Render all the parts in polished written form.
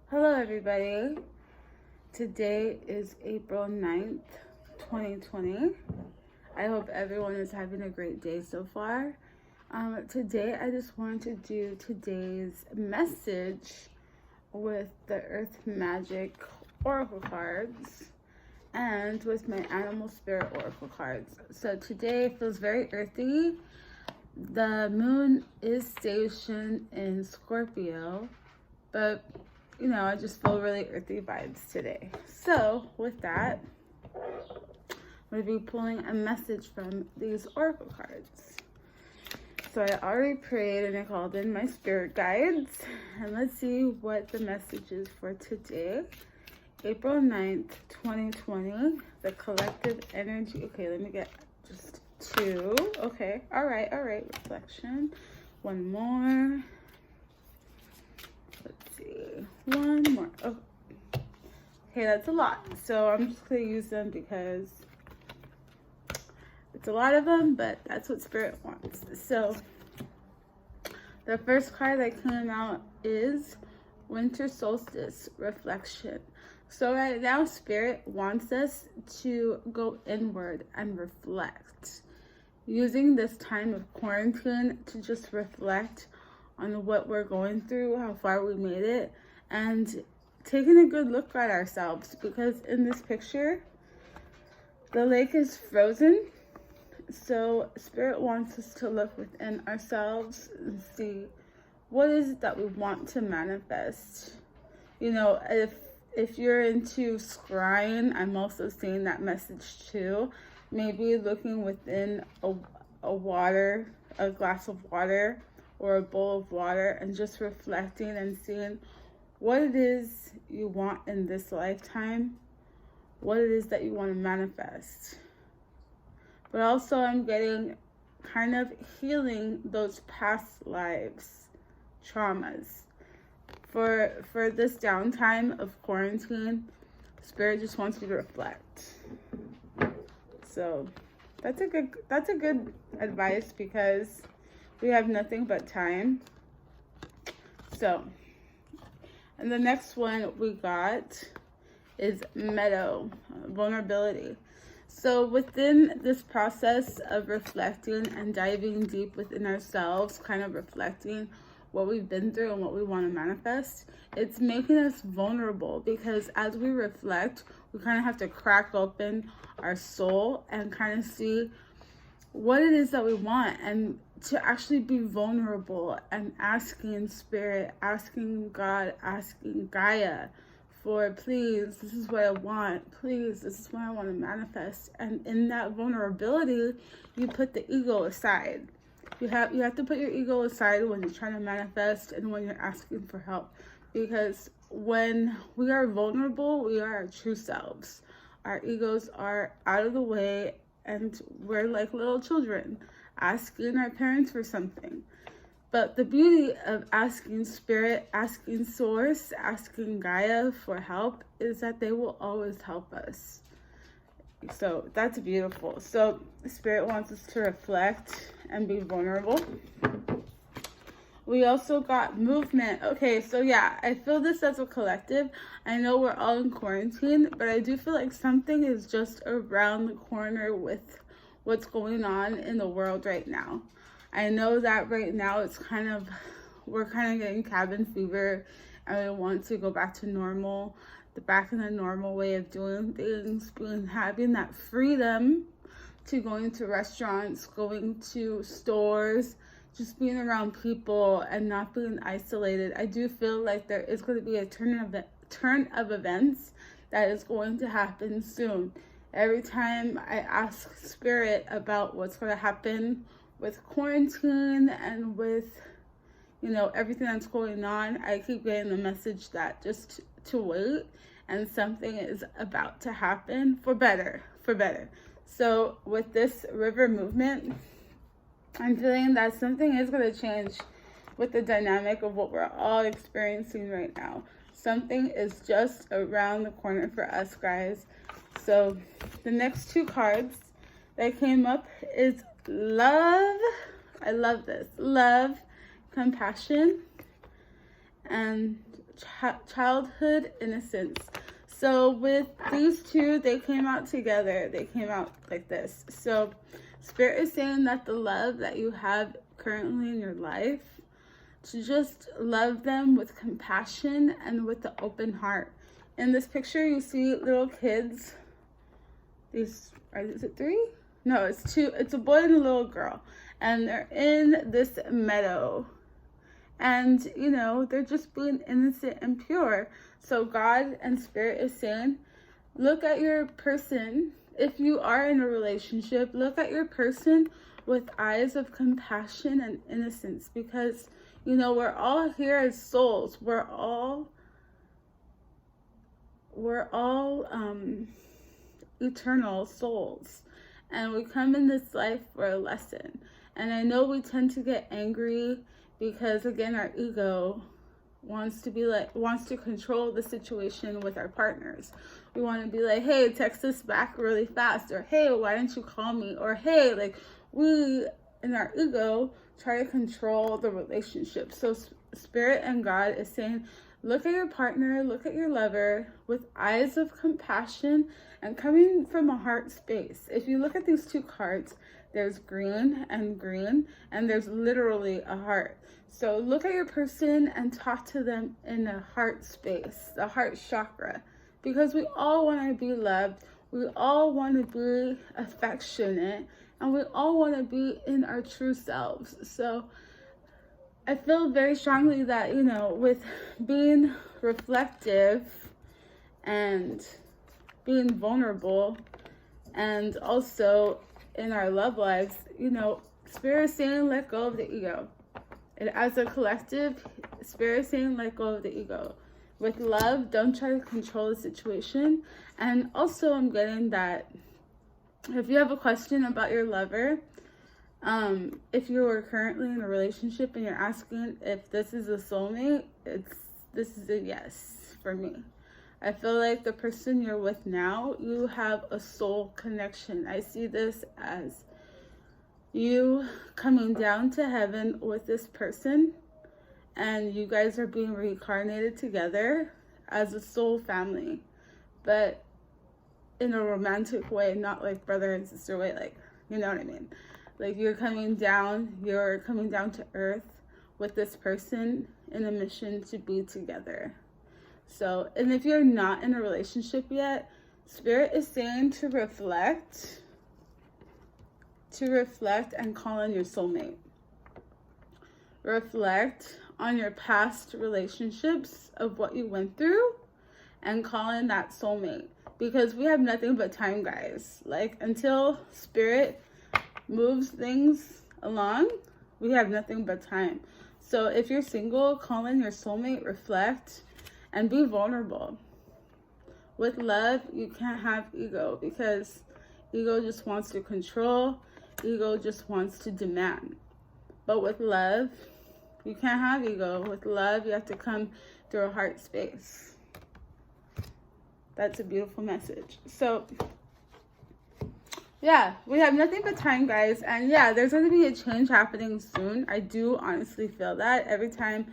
Hello everybody. Today is April 9th, 2020. I hope everyone is having a great day so far. Today I just wanted to do today's message with the Earth Magic Oracle cards and with my Animal Spirit Oracle cards. So today feels very earthy. The moon is stationed in Scorpio, but I just feel really earthy vibes today. So with that, I'm going to be pulling a message from these oracle cards. So I already prayed and I called in my spirit guides. And let's see what the message is for today. April 9th, 2020. The collective energy. Okay, let me get just two. Okay, all right. Reflection. One more. One more. Oh. Okay, that's a lot. So I'm just going to use them because it's a lot of them, but that's what Spirit wants. So the first card that came out is Winter Solstice Reflection. So right now, Spirit wants us to go inward and reflect. Using this time of quarantine to just reflect on what we're going through, how far we made it, and taking a good look at ourselves, because in this picture the lake is frozen. So Spirit wants us to look within ourselves and see what is it that we want to manifest. If you're into scrying, I'm also seeing that message too. Maybe looking within a glass of water or a bowl of water, and just reflecting and seeing what it is you want in this lifetime, what it is that you want to manifest. But also I'm getting kind of healing those past lives, traumas. For this downtime of quarantine, Spirit just wants you to reflect. So that's a good advice, because we have nothing but time. So, and the next one we got is Meadow, vulnerability. So within this process of reflecting and diving deep within ourselves, kind of reflecting what we've been through and what we want to manifest, it's making us vulnerable, because as we reflect, we kind of have to crack open our soul and kind of see what it is that we want, and to actually be vulnerable and asking Spirit, asking God, asking Gaia for, please, this is what I want. Please, this is what I want to manifest. And in that vulnerability, you put the ego aside. You have to put your ego aside when you're trying to manifest and when you're asking for help. Because when we are vulnerable, we are our true selves. Our egos are out of the way, and we're like little children asking our parents for something. But the beauty of asking Spirit, asking Source, asking Gaia for help is that they will always help us. So that's beautiful. So Spirit wants us to reflect and be vulnerable. We also got movement. Okay, so yeah, I feel this as a collective. I know we're all in quarantine, but I do feel like something is just around the corner with what's going on in the world right now. I know that right now we're kind of getting cabin fever, and we want to go back to normal, back in the normal way of doing things, having that freedom to going to restaurants, going to stores, just being around people and not being isolated. I do feel like there is going to be a turn of events that is going to happen soon. Every time I ask Spirit about what's going to happen with quarantine and with, everything that's going on, I keep getting the message that just to wait, and something is about to happen for better. So with this river movement, I'm feeling that something is going to change with the dynamic of what we're all experiencing right now. Something is just around the corner for us, guys. So the next two cards that came up is love. I love this. Love, compassion, and childhood innocence. So with these two, they came out together. They came out like this. So Spirit is saying that the love that you have currently in your life, to just love them with compassion and with the open heart. In this picture, you see little kids. Is it 3? No, it's 2. It's a boy and a little girl. And they're in this meadow. And, you know, they're just being innocent and pure. So God and Spirit is saying, look at your person. If you are in a relationship, look at your person with eyes of compassion and innocence. Because, you know, we're all here as souls. We're all eternal souls. And we come in this life for a lesson. And I know we tend to get angry because, again, our ego wants to control the situation with our partners. We want to be like, hey, text us back really fast, or hey, why didn't you call me, or hey, like, we in our ego try to control the relationship. So Spirit and God is saying, look at your partner, look at your lover with eyes of compassion and coming from a heart space. If you look at these 2 cards, there's green, and there's literally a heart. So look at your person and talk to them in a heart space, the heart chakra, because we all want to be loved. We all want to be affectionate, and we all want to be in our true selves. So I feel very strongly that, you know, with being reflective and being vulnerable, and also in our love lives, you know, Spirit is saying let go of the ego. And as a collective, Spirit is saying let go of the ego. With love, don't try to control the situation. And also I'm getting that if you have a question about your lover, if you are currently in a relationship and you're asking if this is a soulmate, this is a yes for me. I feel like the person you're with now, you have a soul connection. I see this as you coming down to heaven with this person, and you guys are being reincarnated together as a soul family, but in a romantic way, not like brother and sister way, like, you know what I mean? Like you're coming down to earth with this person in a mission to be together. So, and if you're not in a relationship yet, Spirit is saying to reflect and call on your soulmate. Reflect on your past relationships of what you went through and call in that soulmate, because we have nothing but time, guys. Like, until Spirit moves things along, we have nothing but time. So if you're single, call in your soulmate, reflect, and be vulnerable. With love, you can't have ego, because ego just wants to control. Ego just wants to demand. But with love, you can't have ego. With love, you have to come through a heart space. That's a beautiful message. So yeah, we have nothing but time, guys. And yeah, there's going to be a change happening soon. I do honestly feel that. Every time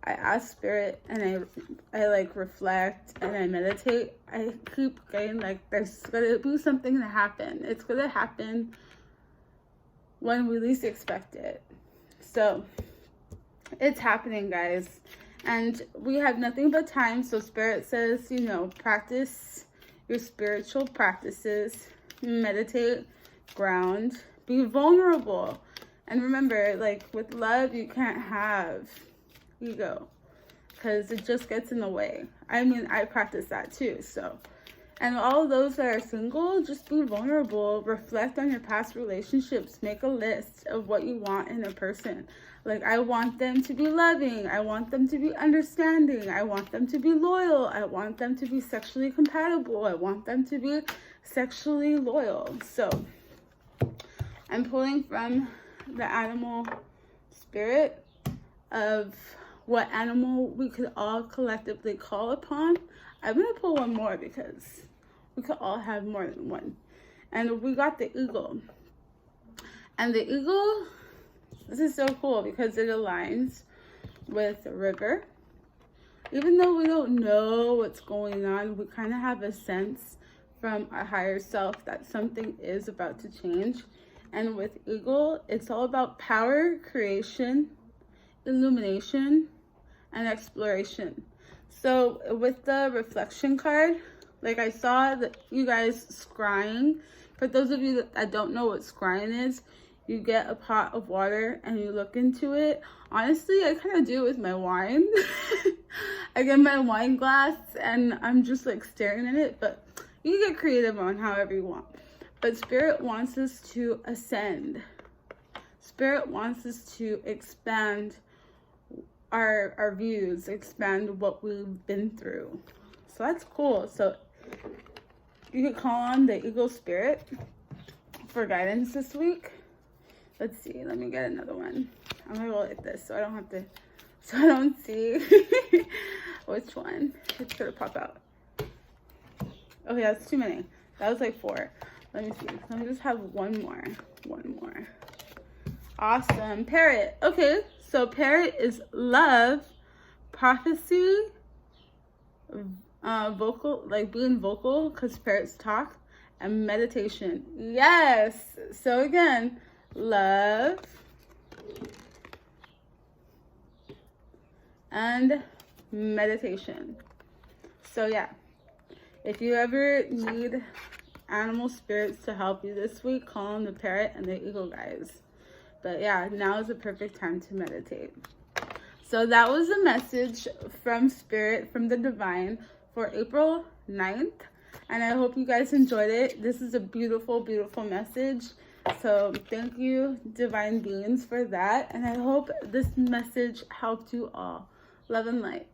I ask Spirit and I like reflect and I meditate, I keep getting like there's going to be something to happen. It's going to happen when we least expect it. So it's happening, guys. And we have nothing but time. So Spirit says, you know, practice your spiritual practices. Meditate, ground, be vulnerable. And remember, like with love, you can't have ego because it just gets in the way. I mean, I practice that too. So, and all those that are single, just be vulnerable. Reflect on your past relationships. Make a list of what you want in a person. Like, I want them to be loving. I want them to be understanding. I want them to be loyal. I want them to be sexually compatible. I want them to be sexually loyal. So I'm pulling from the animal spirit of what animal we could all collectively call upon. I'm going to pull one more because we could all have more than one. And we got the eagle. And the eagle, this is so cool because it aligns with river, even though we don't know what's going on, we kind of have a sense from our higher self that something is about to change. And with Eagle, it's all about power, creation, illumination, and exploration. So with the reflection card, like I saw that you guys scrying. For those of you that don't know what scrying is, you get a pot of water and you look into it. Honestly, I kind of do it with my wine. I get my wine glass and I'm just like staring at it, but you can get creative on however you want. But Spirit wants us to ascend. Spirit wants us to expand our views, expand what we've been through. So that's cool. So you could call on the Eagle Spirit for guidance this week. Let's see, let me get another one. I'm gonna go like this so I don't have to, so I don't see which one. It's gonna pop out. Okay, that's too many. That was like 4. Let me see. Let me just have one more. Awesome. Parrot. Okay, so parrot is love, prophecy, vocal, like being vocal, because parrots talk, and meditation. Yes. So again, love and meditation. So yeah, if you ever need animal spirits to help you this week, call on the parrot and the eagle guys. But yeah, now is the perfect time to meditate. So that was a message from Spirit, from the Divine, for April 9th. And I hope you guys enjoyed it. This is a beautiful, beautiful message. So thank you, Divine Beings, for that. And I hope this message helped you all. Love and light.